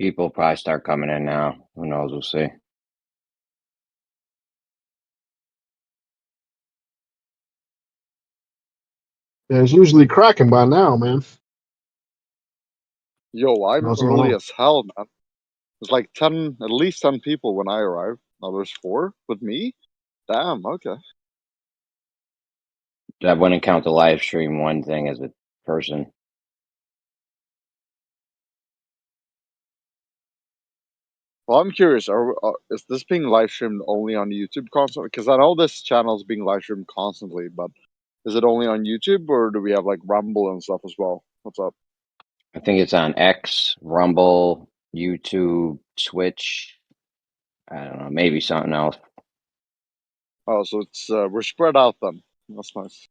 People probably start coming in now. Who knows? We'll see. Yeah, it's usually cracking by now, man. Yo, I'm What's going early on? as hell, man. There's like 10, at least 10 people when I arrive. Now there's 4 with me? Damn, okay. I wouldn't count the live stream one thing as a person. Well, I'm curious, is this being live streamed only on YouTube constantly? Because I know this channel is being live streamed constantly, but is it only on YouTube or do we have like Rumble and stuff as well? What's up? I think it's on X, Rumble, YouTube, Twitch. I don't know, maybe something else. Oh, so it's we're spread out then. That's nice.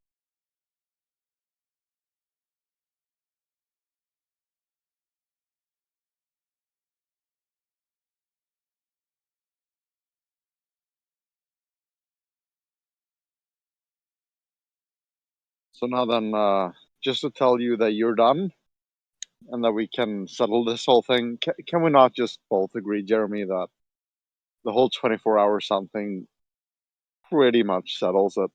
So now then, just to tell you that you're done and that we can settle this whole thing, can we not just both agree, Jeremy, that the whole 24-hour something pretty much settles it?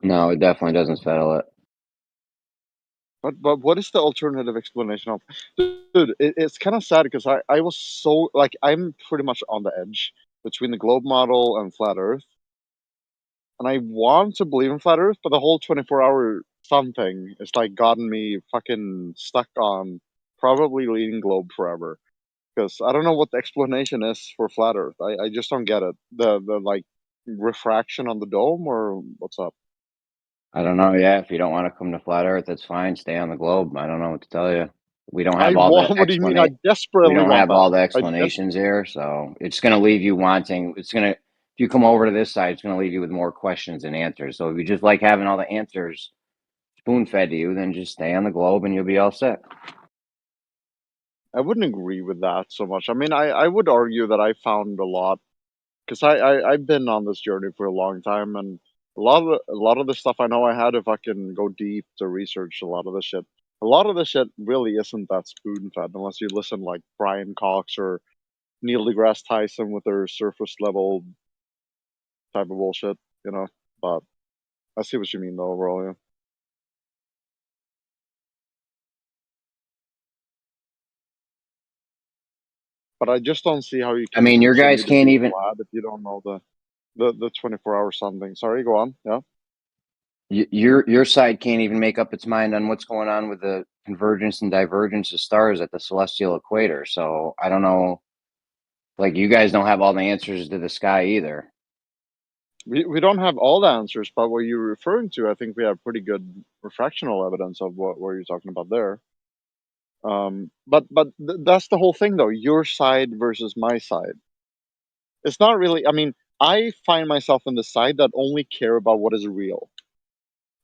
No, it definitely doesn't settle it. But what is the alternative explanation of? Dude, it's kind of sad because I was so like I'm pretty much on the edge between the globe model and flat Earth, and I want to believe in flat Earth, but the whole 24-hour something is like gotten me fucking stuck on probably leading globe forever. Because I don't know what the explanation is for flat Earth. I just don't get it. The like refraction on the dome or what's up? I don't know. Yeah, if you don't want to come to flat Earth, that's fine. Stay on the globe. I don't know what to tell you. We don't I have all the want. What do you mean? I we desperately don't want have that. all the I explanations here, so it's going to leave you wanting. It's going to, if you come over to this side, it's going to leave you with more questions than answers. So if you just like having all the answers spoon fed to you, then just stay on the globe and you'll be all set. I wouldn't agree with that so much. I mean, I would argue that I found a lot because I've been on this journey for a long time, and a lot of the stuff I know I had to fucking go deep to research a lot of the shit. A lot of the shit really isn't that spoon fed unless you listen like Brian Cox or Neil deGrasse Tyson with their surface level type of bullshit, you know. But I see what you mean though overall. Yeah. But I just don't see how you I can mean, your guys continue to can't be even. glad if you don't know the 24-hour something. Sorry, go on. Yeah. Your side can't even make up its mind on what's going on with the convergence and divergence of stars at the celestial equator. So I don't know. Like you guys don't have all the answers to the sky either. We don't have all the answers, but what you're referring to, I think we have pretty good refractional evidence of what you're talking about there. But that's the whole thing, though. Your side versus my side. It's not really. I mean, I find myself in the side that only care about what is real.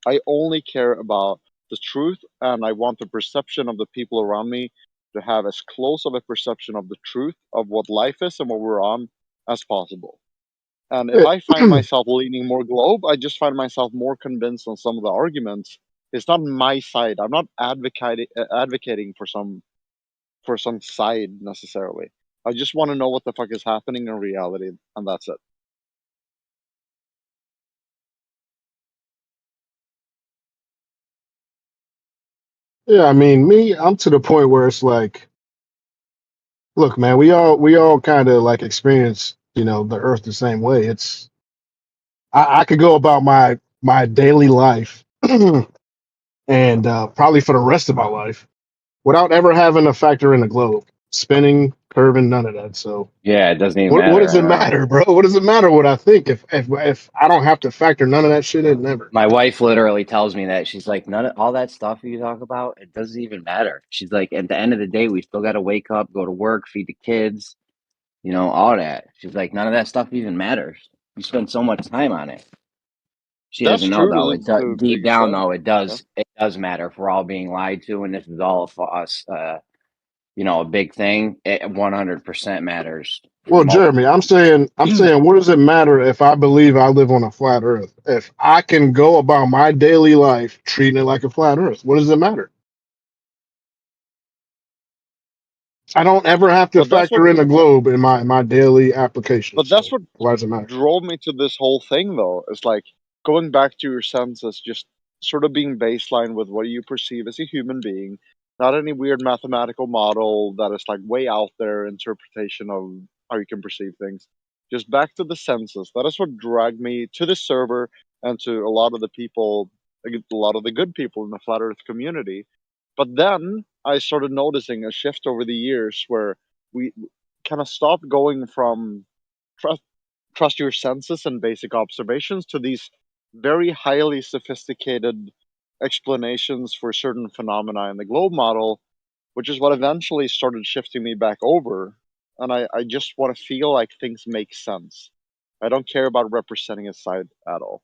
I only care about the truth, and I want the perception of the people around me to have as close of a perception of the truth of what life is and what we're on as possible. And if I find myself leaning more globe, I just find myself more convinced on some of the arguments. It's not my side. I'm not advocating for some side necessarily. I just want to know what the fuck is happening in reality, and that's it. Yeah, I mean, me, I'm to the point where it's like, look, man, we all kind of like experience, the earth the same way. I could go about my daily life and probably for the rest of my life without ever having to factor in a globe, spinning, curving, none of that. So Yeah, it doesn't even what matter. does I it know. matter, bro? What does it matter what I think if I don't have to factor none of that shit in? Never. My wife literally tells me that she's like, none of all that stuff you talk about, it doesn't even matter. She's like, at the end of the day, we still got to wake up, go to work, feed the kids, all that. She's like, none of that stuff even matters. You spend so much time on it. She That's doesn't know true though. to It the big deep down extent. though, it Yeah. does. It does matter if we're all being lied to, and this is all for us. A big thing. It 100% matters for Well, most. Jeremy, I'm saying, what does it matter if I believe I live on a flat Earth? If I can go about my daily life treating it like a flat Earth, what does it matter? I don't ever have to But that's what factor in a globe in my daily application. but that's So what why does it matter? drove me to this whole thing though. It's like going back to your senses, just sort of being baseline with what you perceive as a human being, not any weird mathematical model that is like way out there interpretation of how you can perceive things. Just back to the senses. That is what dragged me to the server and to a lot of the people, like, a lot of the good people in the flat earth community. But then I started noticing a shift over the years where we kind of stopped going from trust trust your senses and basic observations to these very highly sophisticated explanations for certain phenomena in the globe model, which is what eventually started shifting me back over. And I just want to feel like things make sense. I don't care about representing a side at all.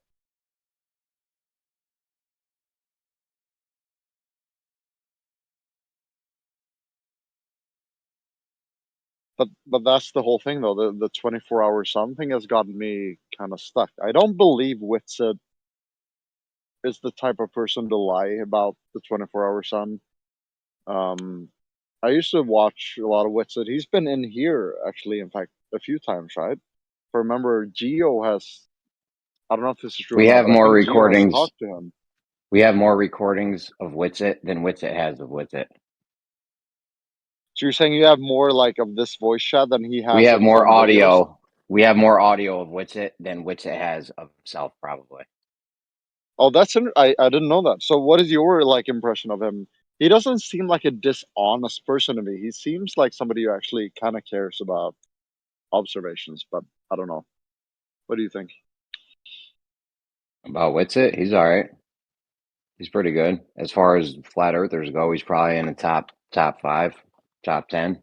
But that's the whole thing though. The 24-hour sun thing has gotten me kind of stuck. I don't believe Witsit is the type of person to lie about the 24-hour sun. Um, I used to watch a lot of Witsit. He's been in here actually, in fact, a few times, right? If I remember, Geo has. I don't know if this is true or We not, have but I more think Geo has recordings. talked to him. We have more recordings of Witsit than Witsit has of Witsit. So you're saying you have more like of this voice chat than he We has have of his more own videos? audio. We have more audio of Witsit than Witsit has of himself, probably. Oh, I didn't know that. So what is your like impression of him? He doesn't seem like a dishonest person to me. He seems like somebody who actually kind of cares about observations, but I don't know. What do you think? About Witsit, he's all right. He's pretty good as far as flat earthers go. He's probably in the top five, top 10.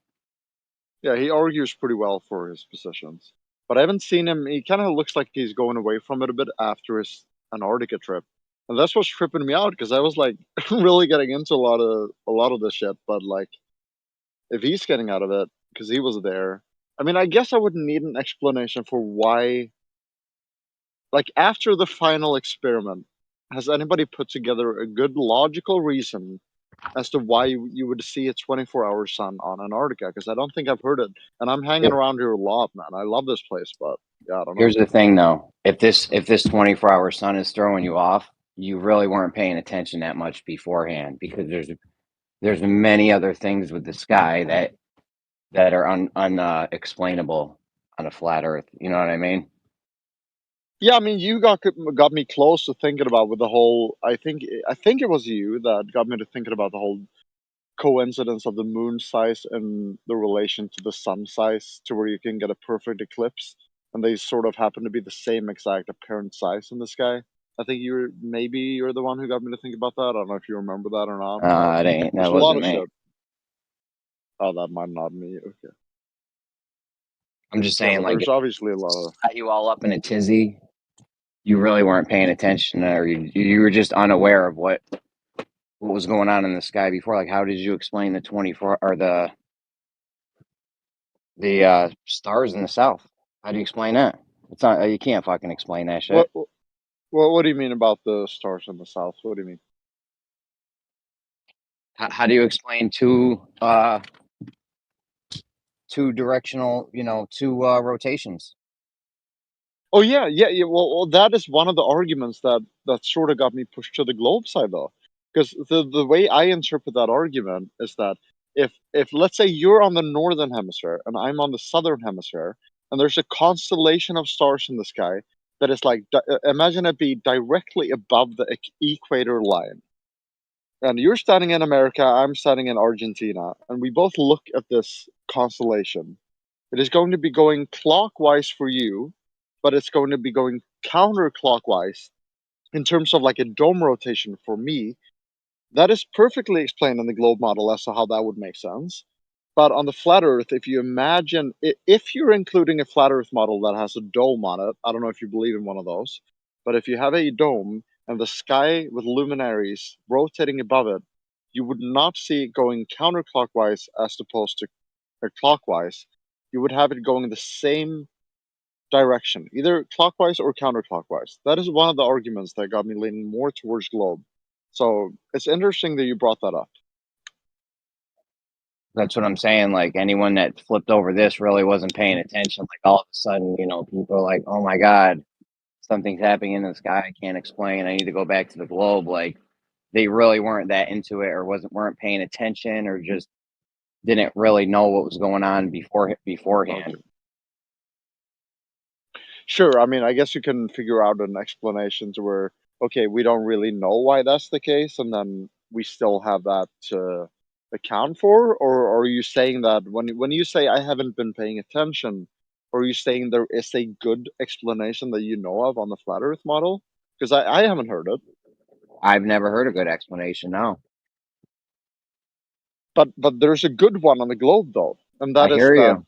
Yeah, he argues pretty well for his positions. But I haven't seen him. He kind of looks like he's going away from it a bit after his Antarctica trip, and that's what's tripping me out because I was like really getting into a lot of this shit. But like, if he's getting out of it because he was there, I mean, I guess I wouldn't need an explanation for why. Like after the final experiment, has anybody put together a good logical reason as to why you would see a 24-hour sun on Antarctica? Because I don't think I've heard it, and I'm hanging Here- around here a lot, man. I love this place, but yeah, I don't know. Here's the thing, though. If this 24-hour sun is throwing you off, you really weren't paying attention that much beforehand because there's many other things with the sky that are explainable on a flat Earth. You know what I mean? Yeah, I mean, you got me close to thinking about with the whole. I think it was you that got me to thinking about the whole coincidence of the moon size and the relation to the sun size, to where you can get a perfect eclipse, and they sort of happen to be the same exact apparent size in the sky. I think you're the one who got me to think about that. I don't know if you remember that or not, but That there's a lot wasn't of me. shit. Oh, that might not be okay. I'm just Yeah, saying, but like, there's it obviously a lot of. got you all up in a tizzy. You really weren't paying attention, or you were just unaware of what was going on in the sky before. Like, how did you explain the 24 or the stars in the south? How do you explain that? It's not you can't fucking explain that What shit. what do you mean about the stars in the south? What do you mean? How do you explain two directional, two rotations? Oh yeah, yeah, yeah. Well, that is one of the arguments that sort of got me pushed to the globe side though, because the way I interpret that argument is that if let's say you're on the northern hemisphere and I'm on the southern hemisphere, and there's a constellation of stars in the sky that is like imagine it be directly above the equator line, and you're standing in America, I'm standing in Argentina, and we both look at this constellation. It is going to be going clockwise for you, but it's going to be going counterclockwise in terms of like a dome rotation for me. That is perfectly explained in the globe model as to how that would make sense. But on the flat Earth, if you imagine, if you're including a flat Earth model that has a dome on it, I don't know if you believe in one of those, but if you have a dome and the sky with luminaries rotating above it, you would not see it going counterclockwise as opposed to clockwise. You would have it going in the same direction, either clockwise or counterclockwise. That is one of the arguments that got me leaning more towards globe. So it's interesting that you brought that up. That's what I'm saying. Like anyone that flipped over this really wasn't paying attention. Like all of a sudden, people are like, "Oh my God, something's happening in the sky. I can't explain. I need to go back to the globe." Like they really weren't that into it, or weren't paying attention, or just didn't really know what was going on beforehand. Okay. Sure. I mean, I guess you can figure out an explanation to where, okay, we don't really know why that's the case, and then we still have that to account for. Or are you saying that when you say I haven't been paying attention, are you saying there is a good explanation that you know of on the flat Earth model? Because I haven't heard it. I've never heard a good explanation. No, But there's a good one on the globe though, and I that is hear that. you.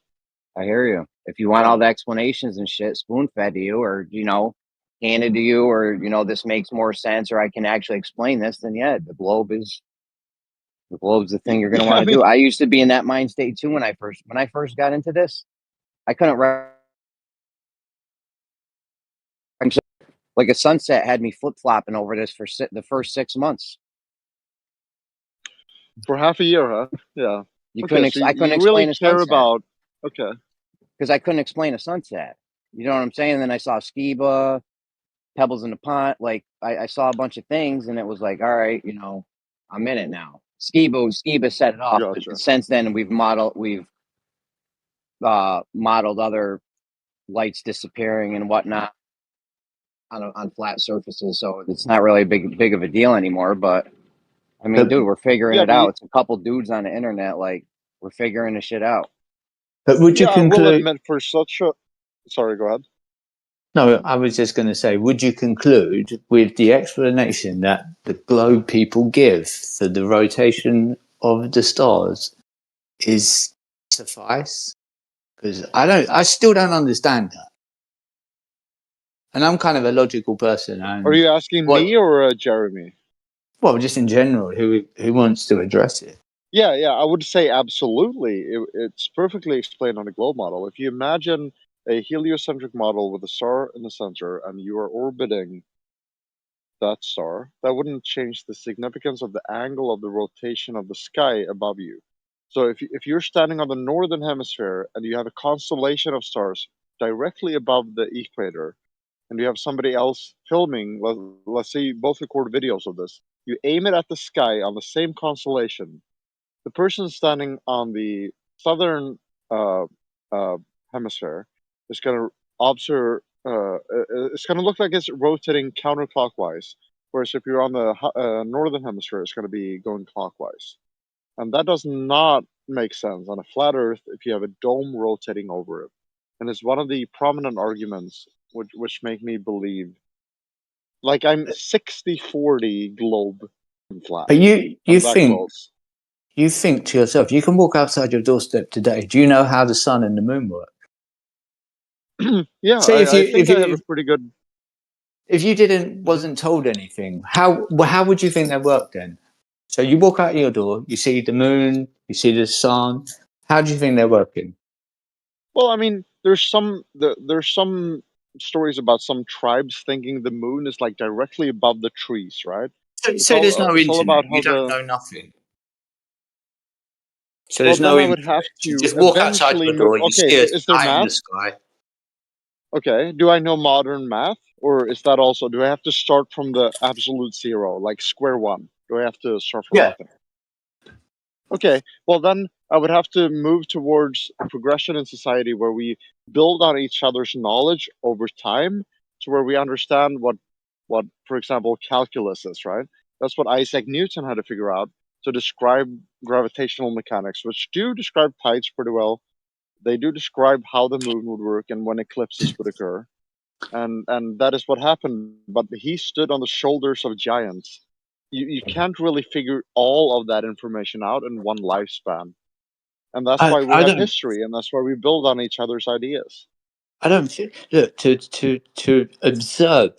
I hear you. If you want Yeah. all the explanations and shit spoon fed to you, or handed to you, or this makes more sense, or I can actually explain this, then yeah, the globe's the thing you're going to Yeah. want I to mean, do. I used to be in that mind state too when I first got into this. I couldn't like a sunset had me flip flopping over this for the first 6 months. for half a year, huh? Yeah. You Okay. couldn't. So I couldn't you really explain a care sunset about. Okay. because I couldn't explain a sunset. You know what I'm saying? And then I saw Skiba, Pebbles in the Pond. Like I saw a bunch of things, and it was like, all right, I'm in it now. Skiba set it off, but Gotcha. since then we've modeled other lights disappearing and whatnot on flat surfaces, so it's not really big of a deal anymore. But I mean, But dude, we're figuring Yeah, it but out. It's a couple dudes on the internet, like we're figuring the shit out. would you yeah, I will conclude? admit for such a. Sorry, go ahead. No, I was just going to say, would you conclude with the explanation that the globe people give for the rotation of the stars is suffice? Because I still don't understand that, and I'm kind of a logical person, Are and you asking what, me or Jeremy? well, just in general, who wants to address it? Yeah, yeah, I would say absolutely. It's perfectly explained on the globe model. If you imagine a heliocentric model with a star in the center and you are orbiting that star, that wouldn't change the significance of the angle of the rotation of the sky above you. So if you're standing on the northern hemisphere and you have a constellation of stars directly above the equator, and you have somebody else filming, let's say you both record videos of this, you aim it at the sky on the same constellation. The person standing on the southern uh, uh, hemisphere is going to observe. It's going to look like it's rotating counterclockwise, whereas if you're on the northern hemisphere, it's going to be going clockwise, and that does not make sense on a flat Earth if you have a dome rotating over it. And it's one of the prominent arguments which make me believe, like, I'm 60-40 globe and flat. But you I'm that close. you think to yourself, you can walk outside your doorstep today. Do you know how the sun and the moon work? Yeah, Say I think I have a pretty good. if you didn't Mhm. wasn't told anything, how would you think they work then? So you walk out your door, you see the moon, you see the sun. How do you think they're working? Well, I mean, there's some stories about some tribes thinking the moon is like directly above the trees, right? So there's no It's all internet. about You how don't the. know nothing. So Well, there's no then I would have internet. You to just walk outside eventually your move. door, you Okay, see a is there sky in math? the sky. Okay, do I know modern math, or is that also? Do I have to start from the absolute zero, like square one? Do I have to start from Yeah. nothing? Okay, well then I would have to move towards a progression in society where we build on each other's knowledge over time to where we understand what for example calculus is, right? That's what Isaac Newton had to figure out to describe gravitational mechanics, which do describe tides pretty well. They do describe how the moon would work and when eclipses would occur. And that is what happened. But he stood on the shoulders of giants. You can't really figure all of that information out in one lifespan, and that's I, why we I have don't history, and that's why we build on each other's ideas. I don't look to observe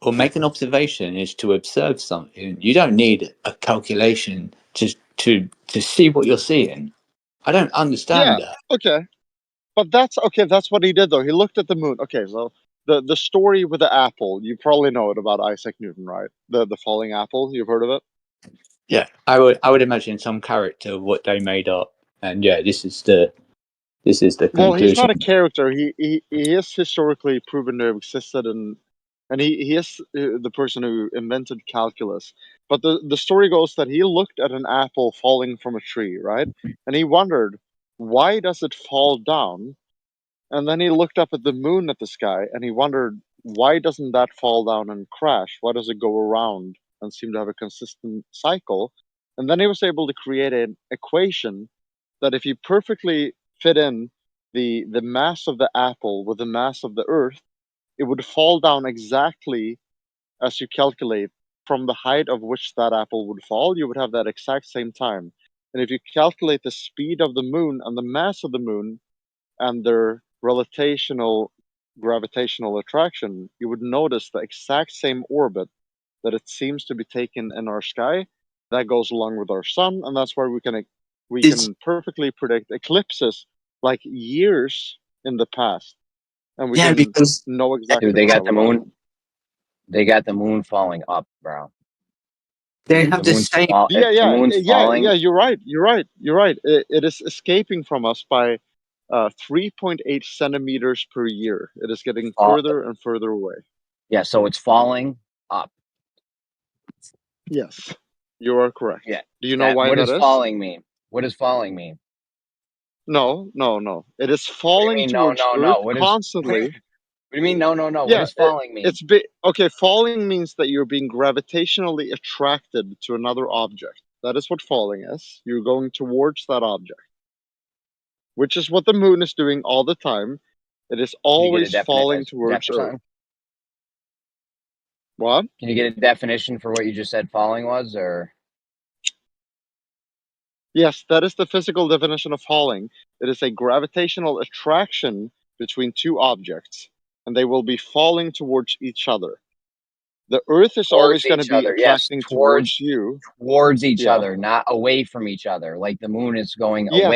or make an observation is to observe something. You don't need a calculation to see what you're seeing. I don't Yeah, understand that. okay, but that's okay. That's what he did, though. He looked at the moon. Okay, so the story with the apple, you probably know it about Isaac Newton, right? The falling apple. You've heard of it? Yeah, I would imagine some character of what they made up, and yeah, this is the Well, he's conclusion. not a character. He is historically proven to have existed, and he is the person who invented calculus. But the story goes that he looked at an apple falling from a tree, right? And he wondered, why does it fall down? And then he looked up at the moon at the sky, and he wondered, why doesn't that fall down and crash? Why does it go around and seem to have a consistent cycle? And then he was able to create an equation that if you perfectly fit in the mass of the apple with the mass of the earth, it would fall down exactly as you calculate from the height of which that apple would fall. You would have that exact same time. And if you calculate the speed of the moon and the mass of the moon and their relational gravitational attraction, you would notice the exact same orbit that it seems to be taken in our sky. That goes along with our sun, and that's why we Is can perfectly predict eclipses like years in the past, and we yeah, can because know Dude, exactly they when got that the would moon. happen. They got the moon falling up, bro. they The have the moon's same. fall. Yeah, The yeah, moon's yeah. falling. You're right. You're right. You're right. It is escaping from us by 3.8 centimeters per year. It is getting Fall. further and further away. Yeah, so it's falling up. Yes, you are correct. Yeah. Do you know That. why What that does is? falling mean? What does falling mean? No, no, no. It is What do you falling mean? No, towards no, Earth no. What is? constantly. What do you mean? No, no, no. What Yeah, does falling mean? okay. Falling means that you're being gravitationally attracted to another object. That is what falling is. You're going towards that object, which is what the moon is doing all the time. It is Can you get a always definite falling def towards or Earth. something? What? Can you get a definition for what you just said falling was, or Yes, that is the physical definition of falling. It is a gravitational attraction between two objects, and they will be falling towards each other. The Earth is towards always going to each be other? Yes, attracting towards you. towards each Yeah. other, not away from each other. Like the moon is going Yes.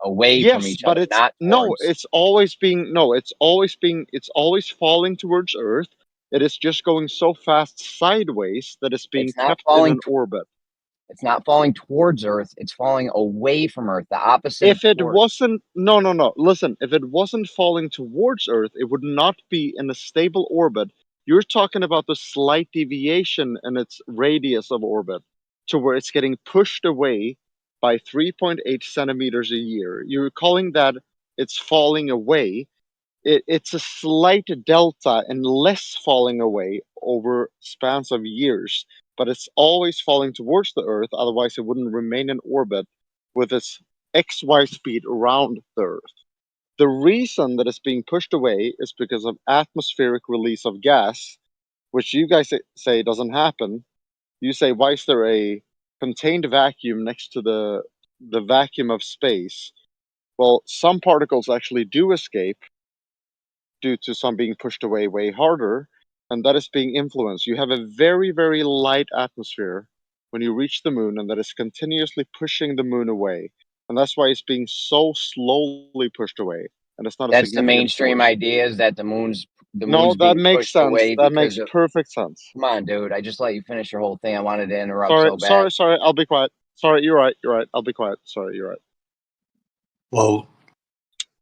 away from Yes, each but other, it's not no, towards. it's always being no, it's always falling towards Earth. It is just going so fast sideways that it's being It's not kept in falling. an orbit. It's not falling towards Earth. It's falling away from Earth. The opposite of If it towards. wasn't, no, no, no, listen, if it wasn't falling towards Earth, it would not be in a stable orbit. You're talking about the slight deviation in its radius of orbit to where it's getting pushed away by 3.8 centimeters a year. You're calling that it's falling away. It's a slight delta and less falling away over spans of years, but it's always falling towards the Earth, otherwise, it wouldn't remain in orbit with its XY speed around the Earth. The reason that it's being pushed away is because of atmospheric release of gas, which you guys say doesn't happen. You say, why is there a contained vacuum next to the vacuum of space? Well, some particles actually do escape due to some being pushed away way harder, and that is being influenced. You have a very, very light atmosphere when you reach the moon, and that is continuously pushing the moon away. And that's why it's being so slowly pushed away, and it's not a That's the significant mainstream force. idea is that the No, moon's that being makes pushed sense. away That because makes of. perfect sense. Come on, dude. I just let you finish your whole thing. I wanted to interrupt Sorry, so bad. sorry, sorry. I'll be quiet. Sorry, you're right. You're right. I'll be quiet. Sorry, you're right. Well,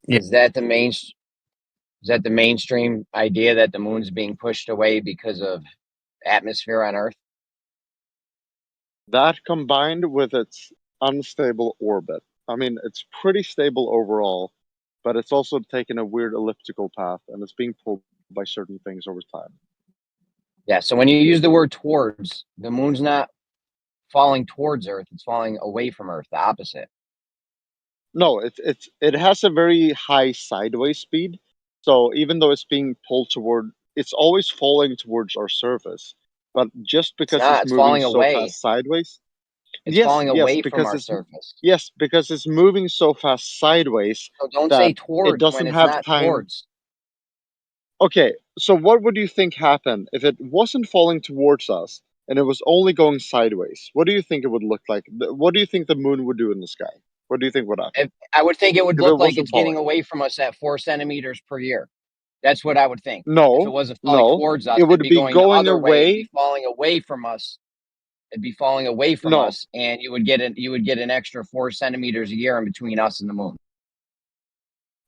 yeah, Is that the main? Is that the mainstream idea that the moon's being pushed away because of atmosphere on Earth? That combined with its unstable orbit. I mean, it's pretty stable overall, but it's also taken a weird elliptical path and it's being pulled by certain things over time. Yeah. So when you use the word towards, the moon's not falling towards Earth. It's falling away from Earth. The opposite. No, it has a very high sideways speed. So even though it's being pulled toward, it's always falling towards our surface. But just It's because not. it's It's moving falling so away. fast sideways, It's yes, falling yes, away from because our it's surface. yes, because it's moving so fast sideways So don't that say it towards when doesn't it's have not time. towards. Okay, so what would you think happened if it wasn't falling towards us and it was only going sideways? What do you think it would look like? What do you think the moon would do in the sky? What do you think would happen I would think it would if it look like wasn't it's getting falling? away from us at 4 centimeters per year. That's what I would think. If it No, wasn't falling no, towards it us, it'd would be be going the going other way. It'd away. be falling away from us. It'd be falling away from No, us, and you would get an extra 4 centimeters a year in between us and the moon.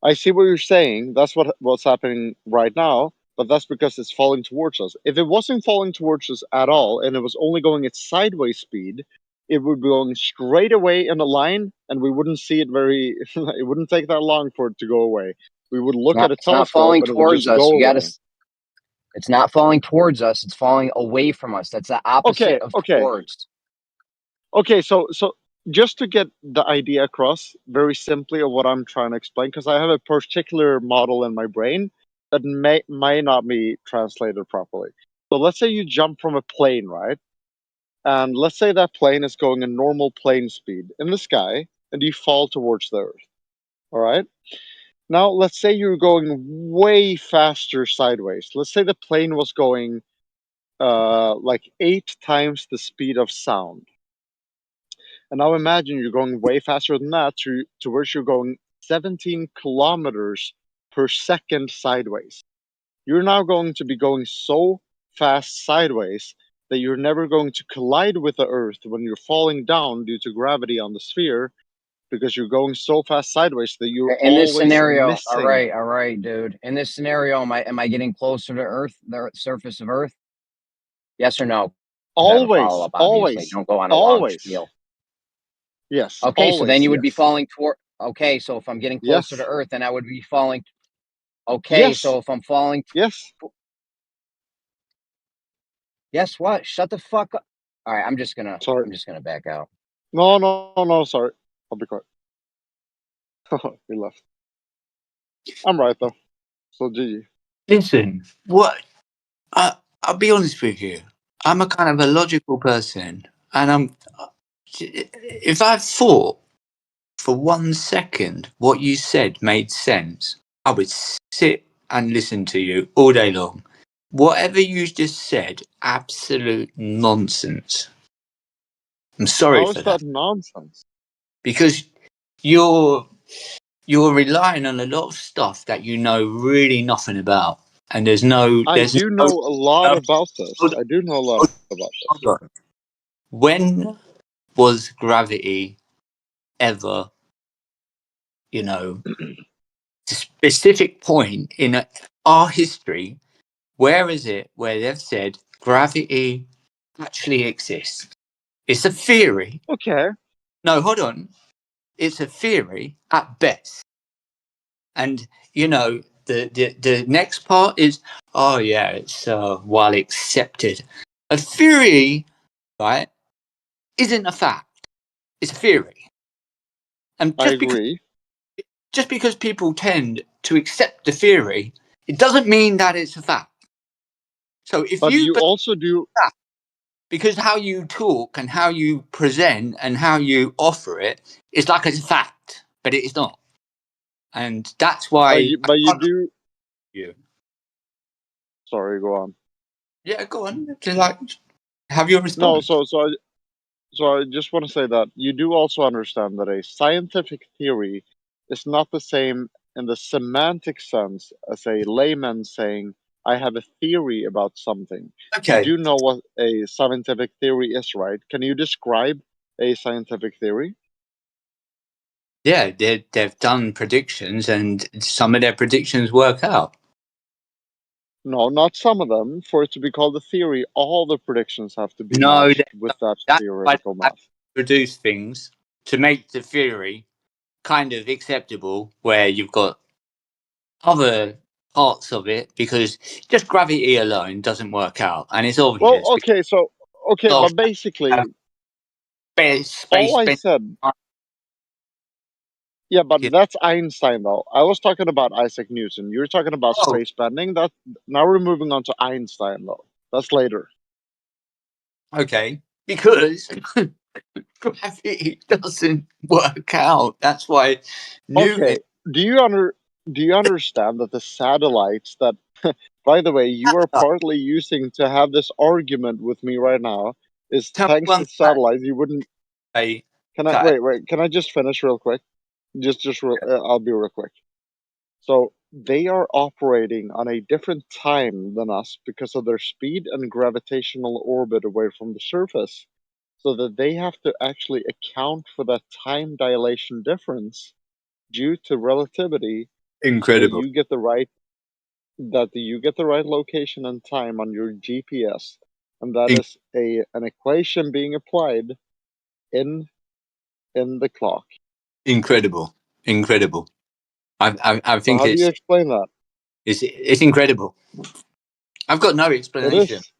I see what you're saying. That's what's happening right now, but that's because it's falling towards us. If it wasn't falling towards us at all, and it was only going at sideways speed, it would be going straight away in a line, and we wouldn't see it very. It wouldn't take that long for it to go away. We would look at a It's not telescope, falling and it would towards just us. go You got to. away. It's not falling towards us. It's falling away from us. That's the opposite Okay, of okay, towards. okay. So just to get the idea across very simply of what I'm trying to explain, because I have a particular model in my brain that may not be translated properly. So let's say you jump from a plane, right? And let's say that plane is going a normal plane speed in the sky, and you fall towards the earth. All right. Now let's say you're going way faster sideways. Let's say the plane was going like 8 times the speed of sound. And now imagine you're going way faster than that to where you're going 17 kilometers per second sideways. You're now going to be going so fast sideways that you're never going to collide with the Earth when you're falling down due to gravity on the sphere because you're going so fast sideways that you're In this always scenario, missing. all right, dude. In this scenario, am I getting closer to Earth, the surface of Earth? Yes or no? Because I have a follow Always, up. Obviously, always, don't go on a long always. spiel. Yes, Okay, so then always, you would be yes. falling toward. Okay, so if I'm getting closer to Yes, Earth, then I would be falling. Okay, yes, so if I'm falling, yes. guess what? Shut the fuck up. All right, Sorry. I'm just gonna back out. No, no, no, sorry. I'll be quiet. He left. I'm right, though. So, GG. Listen, what? I'll be honest with you. I'm a kind of a logical person, and if I thought for 1 second what you said made sense, I would sit and listen to you all day long. Whatever you just said, absolute nonsense. I'm sorry How for is that that nonsense? because you're you're relying on a lot of stuff that you know really nothing about, and I there's do no, know a lot no about this. hold, I do know a lot hold, about this. hold on. When was gravity ever, you know, a specific point in our history? Where is it where they've said gravity actually exists? It's a theory. Okay. No, hold on. It's a theory at best. And, the next part is, oh, yeah, it's well accepted. A theory, right, isn't a fact. It's a theory. And I agree. just because people tend to accept the theory, it doesn't mean that it's a fact. So if But you you believe also do. that, because how you talk and how you present and how you offer it is like it's a fact, but it is not. And that's why I But you can't do. you. Sorry, go on. Yeah, go on. Just like have your No, response. so I just want to say that you do also understand that a scientific theory is not the same in the semantic sense as a layman saying, I have a theory about something. You Okay. do know what a scientific theory is, right? Can you describe a scientific theory? Yeah, they've done predictions and some of their predictions work out. No, not some of them. For it to be called a theory, all the predictions have to be No, matched with that that's why theoretical they math. produce things to make the theory kind of acceptable where you've got other parts of it because just gravity alone doesn't work out, and it's Well, obvious because okay, of but basically, space all I spending said. time. Yeah, but that's Einstein, though. I was talking about Isaac Newton. You're talking about Oh, space bending. That now we're moving on to Einstein, though. That's later. okay, because gravity doesn't work out. That's why Newton. Okay. Do you under do you understand that the satellites that, by the way, you are partly using to have this argument with me right now, is Tell me thanks to one fact. satellites. You wouldn't. Okay, Can I okay. wait? Can I just finish real quick? I'll be real quick. So they are operating on a different time than us because of their speed and gravitational orbit away from the surface. so that they have to actually account for that time dilation difference due to relativity, that Incredible. you get the right location and time on your GPS, and that In- is an equation being applied in the clock. incredible. Incredible. I So think how do you explain that? it's incredible. I've got no It explanation is.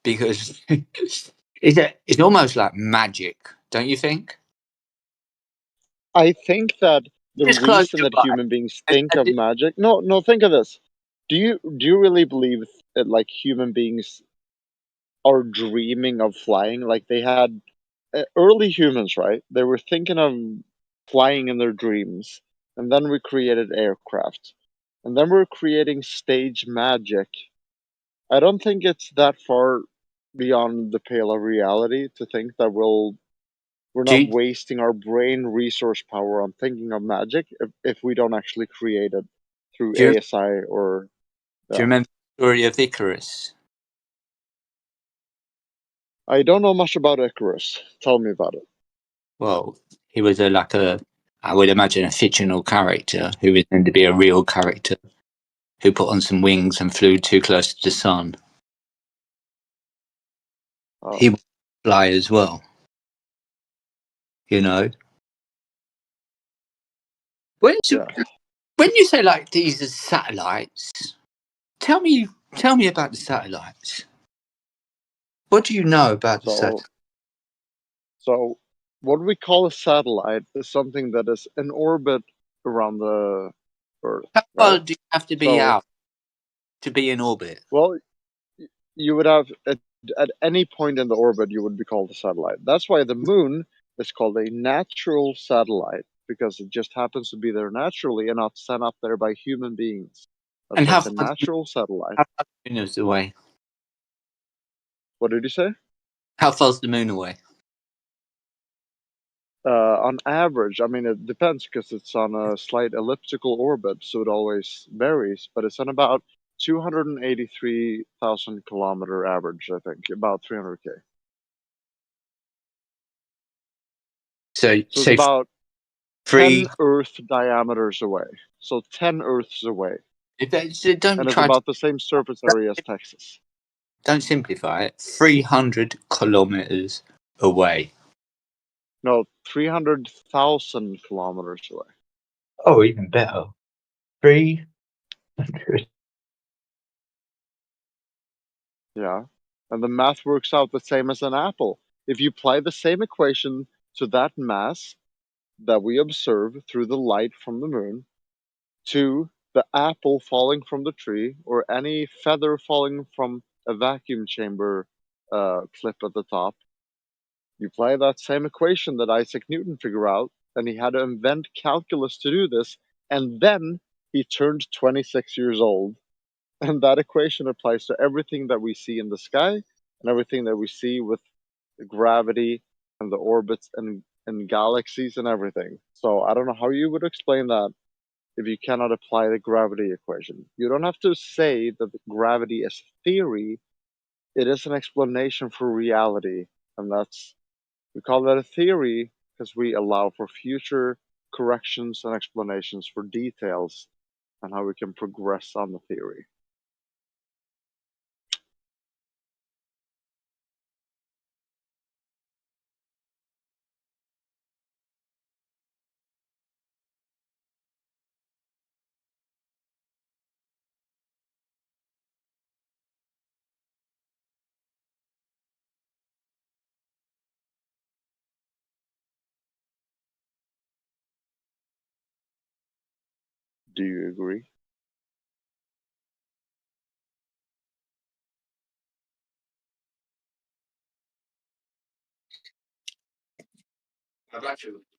because it's almost like magic, don't you think? I think that the Just close reason your that eyes. human beings And, think and of magic. No, no. Think of this. Do you really believe that like human beings are dreaming of flying? Like they had early humans, right? They were thinking of flying in their dreams, and then we created aircraft, and then we're creating stage magic. I don't think it's that far beyond the pale of reality to think that we're do not you, wasting our brain resource power on thinking of magic if we don't actually create it through do you ASI or do you yeah. remember the story of Icarus? I don't know much about Icarus. Tell me about it. Well, he was I would imagine, a fictional character who was meant to be a real character who put on some wings and flew too close to the sun. Oh, He would fly as well, you know. When yeah. when you say like these are satellites, tell me tell me about the satellites. What do you know about the So, satellites? what we call a satellite is something that is in orbit around the Earth, How far right? do you have to be So, out to be in orbit? well, you would have at any point in the orbit, you would be called a satellite. That's why the moon is called a natural satellite because it just happens to be there naturally and not sent up there by human beings. That's And why it's a natural satellite. how far the moon is away? What did you say? How far's the moon away? On average, I mean, it depends because it's on a slight elliptical orbit, so it always varies, but it's on about 283,000 kilometer average, I think, about 300K. So So it's say about 10 three. Earth diameters away. So 10 Earths away. Don't And it's try to about the same surface area as Texas. don't simplify it. 300 kilometers away. No, 300,000 kilometers away. Oh, even better. 300. Yeah. And the math works out the same as an apple. If you apply the same equation to that mass that we observe through the light from the moon to the apple falling from the tree or any feather falling from a vacuum chamber clip at the top, you apply that same equation that Isaac Newton figured out, and he had to invent calculus to do this, and then he turned 26 years old. And that equation applies to everything that we see in the sky and everything that we see with the gravity and the orbits and galaxies and everything. So I don't know how you would explain that if you cannot apply the gravity equation. You don't have to say that gravity is theory, it is an explanation for reality. And that's, we call that a theory because we allow for future corrections and explanations for details and how we can progress on the theory. Do you agree?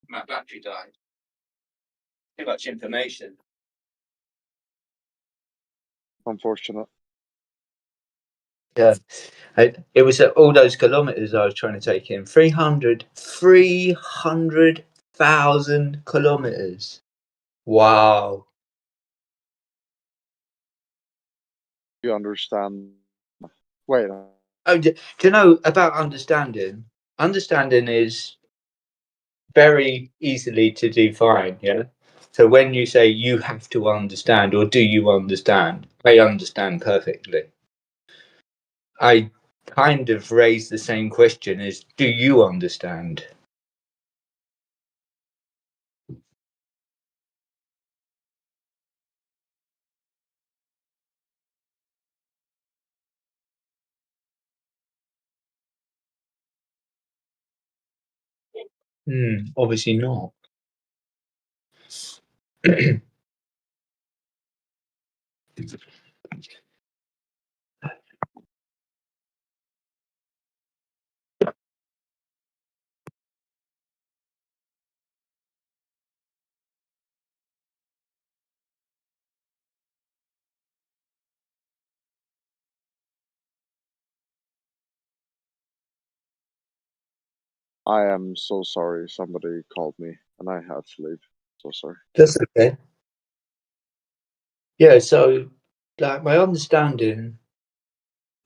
My battery died. Too much information. Unfortunate. Yeah. It was all those kilometers I was trying to take in. 300,000 kilometers. Wow. You understand? Wait, Oh, do you know about understanding? understanding is very easily to define, yeah? So when you say you have to understand or do you understand, I understand perfectly. I kind of raise the same question as do you understand? Obviously not. I am so sorry. Somebody called me and I had to leave. So sorry. That's okay. Yeah, so like my understanding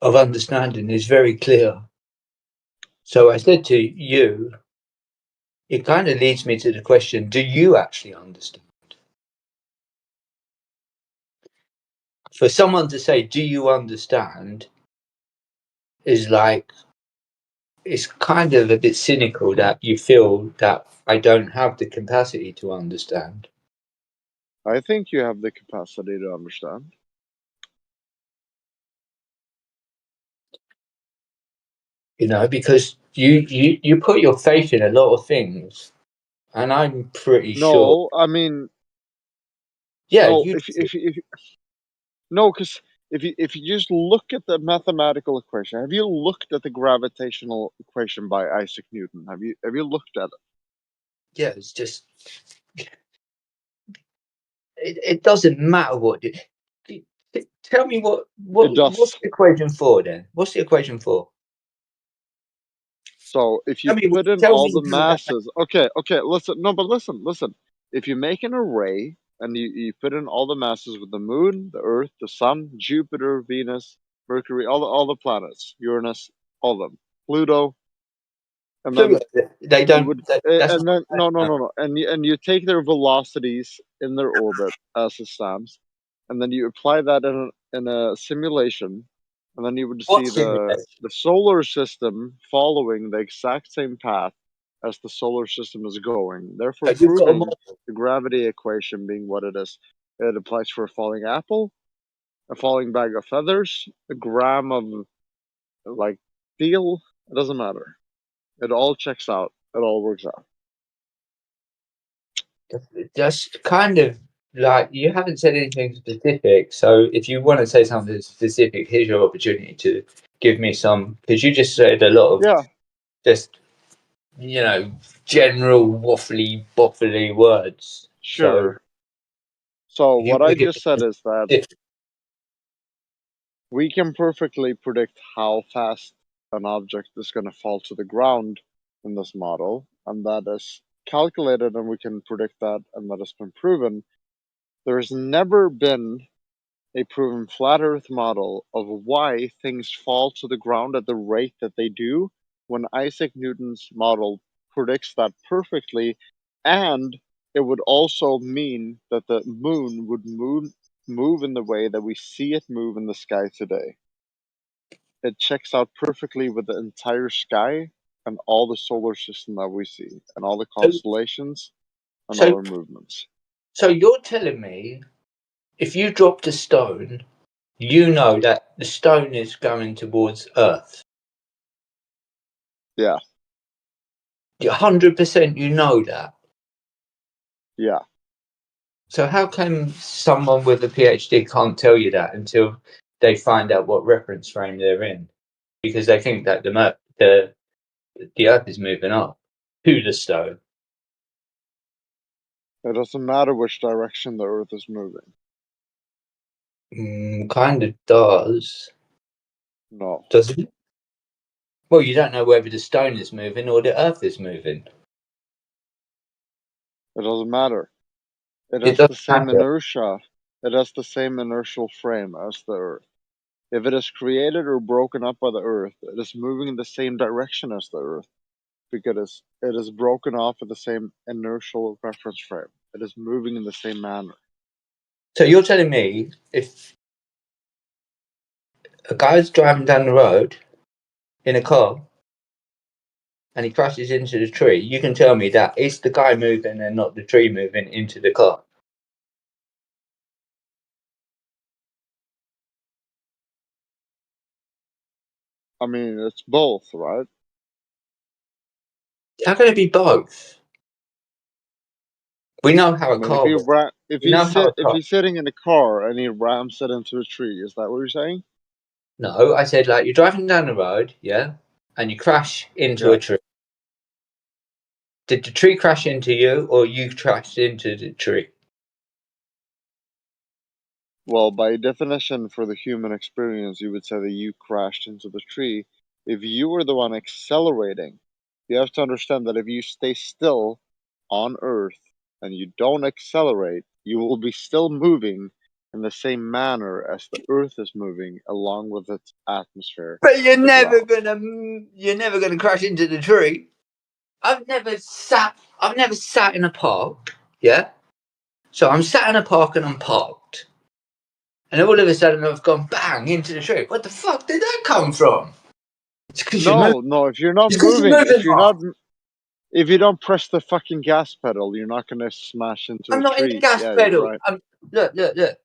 of understanding is very clear. So I said to you, it kind of leads me to the question, do you actually understand? For someone to say, do you understand, is like, it's kind of a bit cynical that you feel that I don't have the capacity to understand. I think you have the capacity to understand. You know, because you put your faith in a lot of things, and I'm pretty sure. No, I mean, Yeah, no. you. If no, because if you just look at the mathematical equation, have you looked at the gravitational equation by Isaac Newton? Have you looked at it? Yeah, it's just it doesn't matter what. Tell me It what's does. the equation for then? What's the equation for? So if you Tell me. put in Tell all me the how that. masses, okay, listen, no, but listen. If you make an array and you put in all the masses with the moon, the Earth, the Sun, Jupiter, Venus, Mercury, all the planets, Uranus, all of them, Pluto, and then Pluto. They you don't. would, That's and not. then no, and you take their velocities in their orbit as it stands, and then you apply that in a simulation, and then you would What see the simulation? the solar system following the exact same path as the solar system is going, therefore You've got a proving model. the gravity equation being what it is. It applies for a falling apple, a falling bag of feathers, a gram of like steel. It doesn't matter. It all checks out. It all works out. Just kind of like you haven't said anything specific. So if you want to say something specific, here's your opportunity to give me some. Because you just said a lot of Yeah, just general waffly boffly words. So sure. So if you what want I to give just said me is that specific, we can perfectly predict how fast an object is going to fall to the ground in this model, and that is calculated, and we can predict that, and that has been proven. There's never been a proven flat Earth model of why things fall to the ground at the rate that they do when Isaac Newton's model predicts that perfectly, and it would also mean that the moon would move in the way that we see it move in the sky today. It checks out perfectly with the entire sky and all the solar system that we see and all the so constellations and all so our movements. so you're telling me if you dropped a stone, you know that the stone is going towards Earth. Yeah, 100% you know that. yeah. So how come someone with a PhD can't tell you that until they find out what reference frame they're in? Because they think that the Earth is moving up to the stone. It doesn't matter which direction the Earth is moving. Kind of does. No, Does it? Well, you don't know whether the stone is moving or the Earth is moving. it doesn't matter. It It has doesn't the same matter. inertia. It has the same inertial frame as the Earth. If it is created or broken up by the Earth, it is moving in the same direction as the Earth. because it is broken off at the same inertial reference frame. It is moving in the same manner. So you're telling me if a guy's driving down the road in a car and he crashes into the tree, you can tell me that it's the guy moving and not the tree moving into the car. I mean, it's both, right? How can it be both? We know how I a mean, car works. if We know how a car. he's sitting in a car and he rams it into a tree, is that what you're saying? No, I said like you're driving down the road, yeah, and you crash into Yeah. a tree. Did the tree crash into you, or you crashed into the tree? Well, by definition, for the human experience, you would say that you crashed into the tree. If you were the one accelerating, you have to understand that if you stay still on Earth and you don't accelerate, you will be still moving in the same manner as the Earth is moving along with its atmosphere, But you're the never ground. gonna crash into the tree. I've never sat in a park, yeah. So I'm sat in a park and I'm parked, and all of a sudden I've gone bang into the tree. What the fuck did that come from? It's because you're moving. No, if you're not It's because you're moving, moving off. if you don't press the fucking gas pedal, you're not gonna smash into I'm a not in the tree. gas Yeah, you're pedal. right. Look.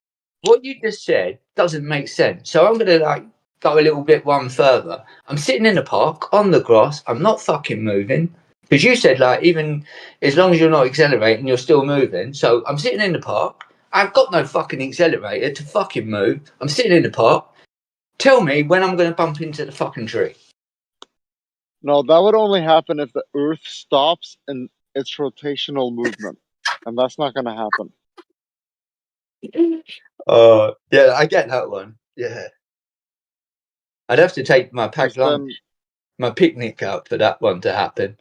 What you just said doesn't make sense. So I'm gonna like go a little bit one further. I'm sitting in the park on the grass. I'm not fucking moving because you said like even as long as you're not accelerating, you're still moving. So I'm sitting in the park. I've got no fucking accelerator to fucking move. I'm sitting in the park. Tell me when I'm gonna bump into the fucking tree. No, that would only happen if the Earth stops in its rotational movement, and that's not gonna happen. Oh, yeah, I get that one. Yeah. I'd have to take my packed Because lunch, then my picnic out for that one to happen.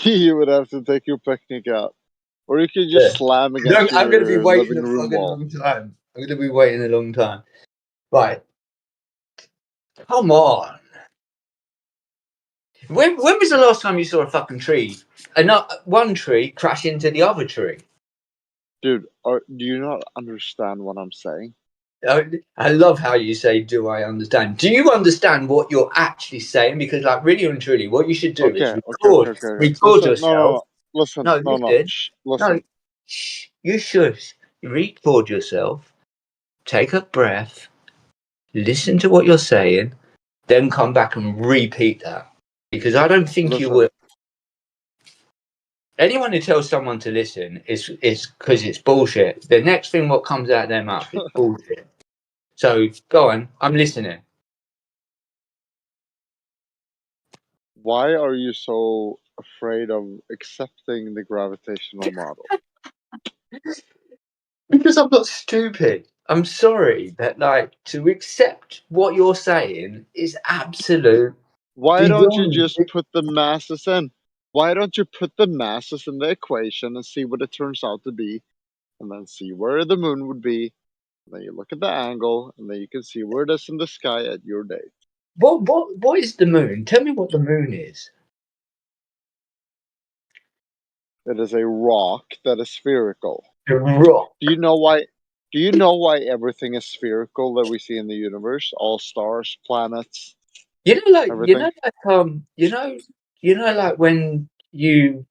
you would have to take your picnic out, or you could Yeah. just slam against I'm going to be your waiting living a room fucking wall. long time. I'm going to be waiting a long time. Right. Come on. When was the last time you saw a fucking tree? And not one tree crash into the other tree. Dude, do you not understand what I'm saying? I love how you say, "Do I understand?" Do you understand what you're actually saying? Because, like, really and truly, what you should do is Okay. record Listen, yourself. listen, No, no. listen. Shh, No, listen. shh. You should record yourself. Take a breath. Listen to what you're saying. Then come back and repeat that. Because I don't think you Listen. will. Anyone who tells someone to listen is because it's bullshit. The next thing what comes out of their mouth is bullshit. So go on, I'm listening. Why are you so afraid of accepting the gravitational model? Because I'm not stupid. I'm sorry that like to accept what you're saying is absolute Why don't you beyond. just put the masses in? Why don't you put the masses in the equation and see what it turns out to be, and then see where the moon would be? And then you look at the angle, and then you can see where it is in the sky at your date. What is the moon? Tell me what the moon is. It is a rock that is spherical. A rock. Do you know why? Do you know why everything is spherical that we see in the universe? All stars, planets, everything. Like when you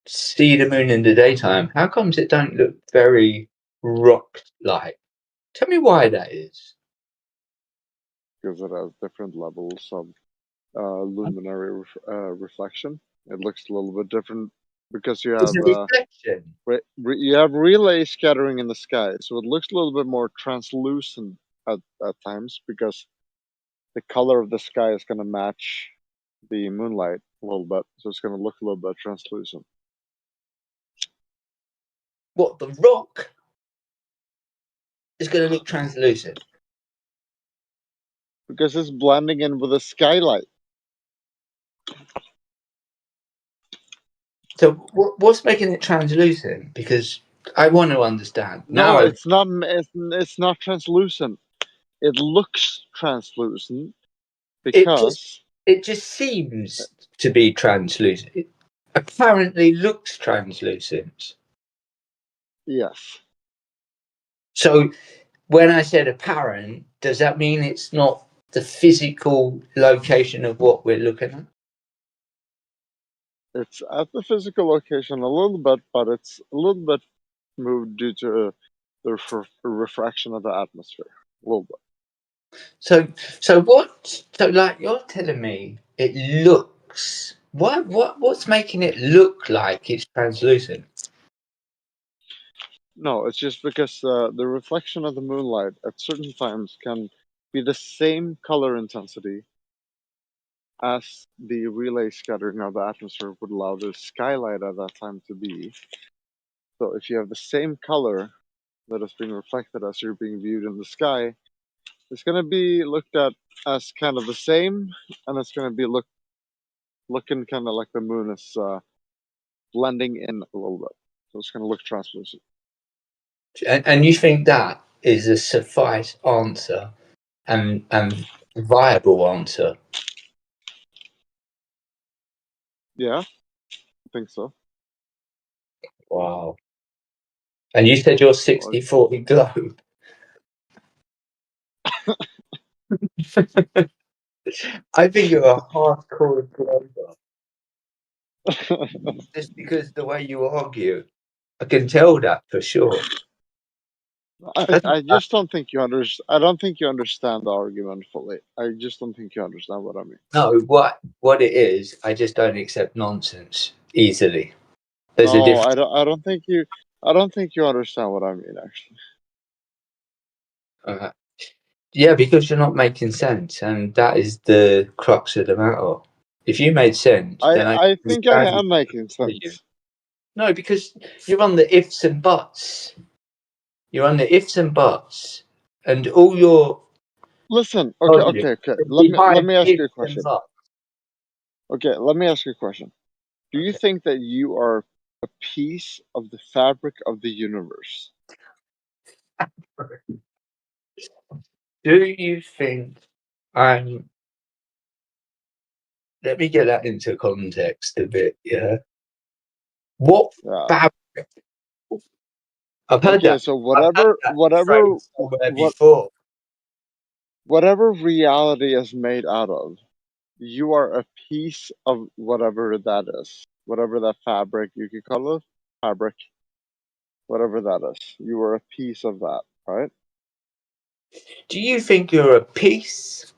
see the moon in the daytime, how comes it don't look very rock like? Tell me why that is. Because it has different levels of luminary reflection. It looks a little bit different because It's a reflection. you have relay scattering in the sky, so it looks a little bit more translucent at times because the color of the sky is going to match the moonlight a little bit, so it's going to look a little bit translucent What the rock is going to look translucent. because it's blending in with the skylight. So what's making it translucent? Because I want to understand No, now. it's not. It's not translucent. It looks translucent It just because it just seems to be translucent. It apparently looks translucent. Yes. So when I said apparent, does that mean it's not the physical location of what we're looking at? It's at the physical location a little bit, but it's a little bit moved due to the refraction of the atmosphere. A little bit. So what? So like you're telling me it looks. What's making it look like it's translucent? No, it's just because the reflection of the moonlight at certain times can be the same color intensity as the relay scattering of the atmosphere would allow the skylight at that time to be. So if you have the same color that is being reflected as you're being viewed in the sky, it's going to be looked at as kind of the same, and it's going to be looking kind of like the moon is blending in a little bit. So it's going to look translucent. And you think that is a suffice answer and viable answer? Yeah, I think so. Wow. And you said you're Well, 60-40 globe. I think you're a hardcore glober just because the way you argue. I can tell that for sure. That's I not just don't think you understand. I don't think you understand the argument fully. I just don't think you understand what I mean. no, what it is, I just don't accept nonsense easily. There's a No, difference. I don't think you. I don't think you understand what I mean. Actually, Uh, yeah, because you're not making sense, and that is the crux of the matter. If you made sense, then I I think I understand am making for you. sense. No, because you're on the ifs and buts. You're on the ifs and buts, and all your Listen, logic okay. is Let behind me ask you a ifs and question. buts. Okay, let me ask you a question. Do you Okay. think that you are a piece of the fabric of the universe? Do you think I'm? Let me get that into context a bit. Yeah. What Yeah. fabric? I've heard Okay, that. so I've heard that phrase somewhere before. whatever reality is made out of, you are a piece of whatever that is. Whatever that fabric you could call it, fabric, whatever that is. You are a piece of that, right? Do you think you're a piece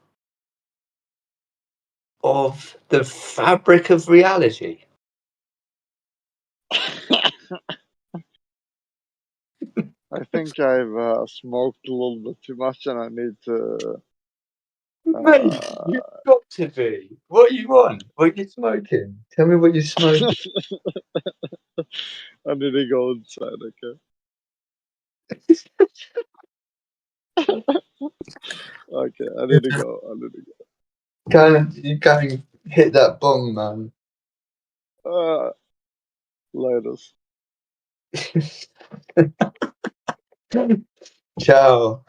of the fabric of reality? I think I've smoked a little bit too much, and I need to. Mate, Uh, you've got to be. What you want? What you smoking? Tell me what you're smoking. I need to go inside. Okay. Okay. I need to go. I need to You can't hit that bong, man. go. Latest. Ciao.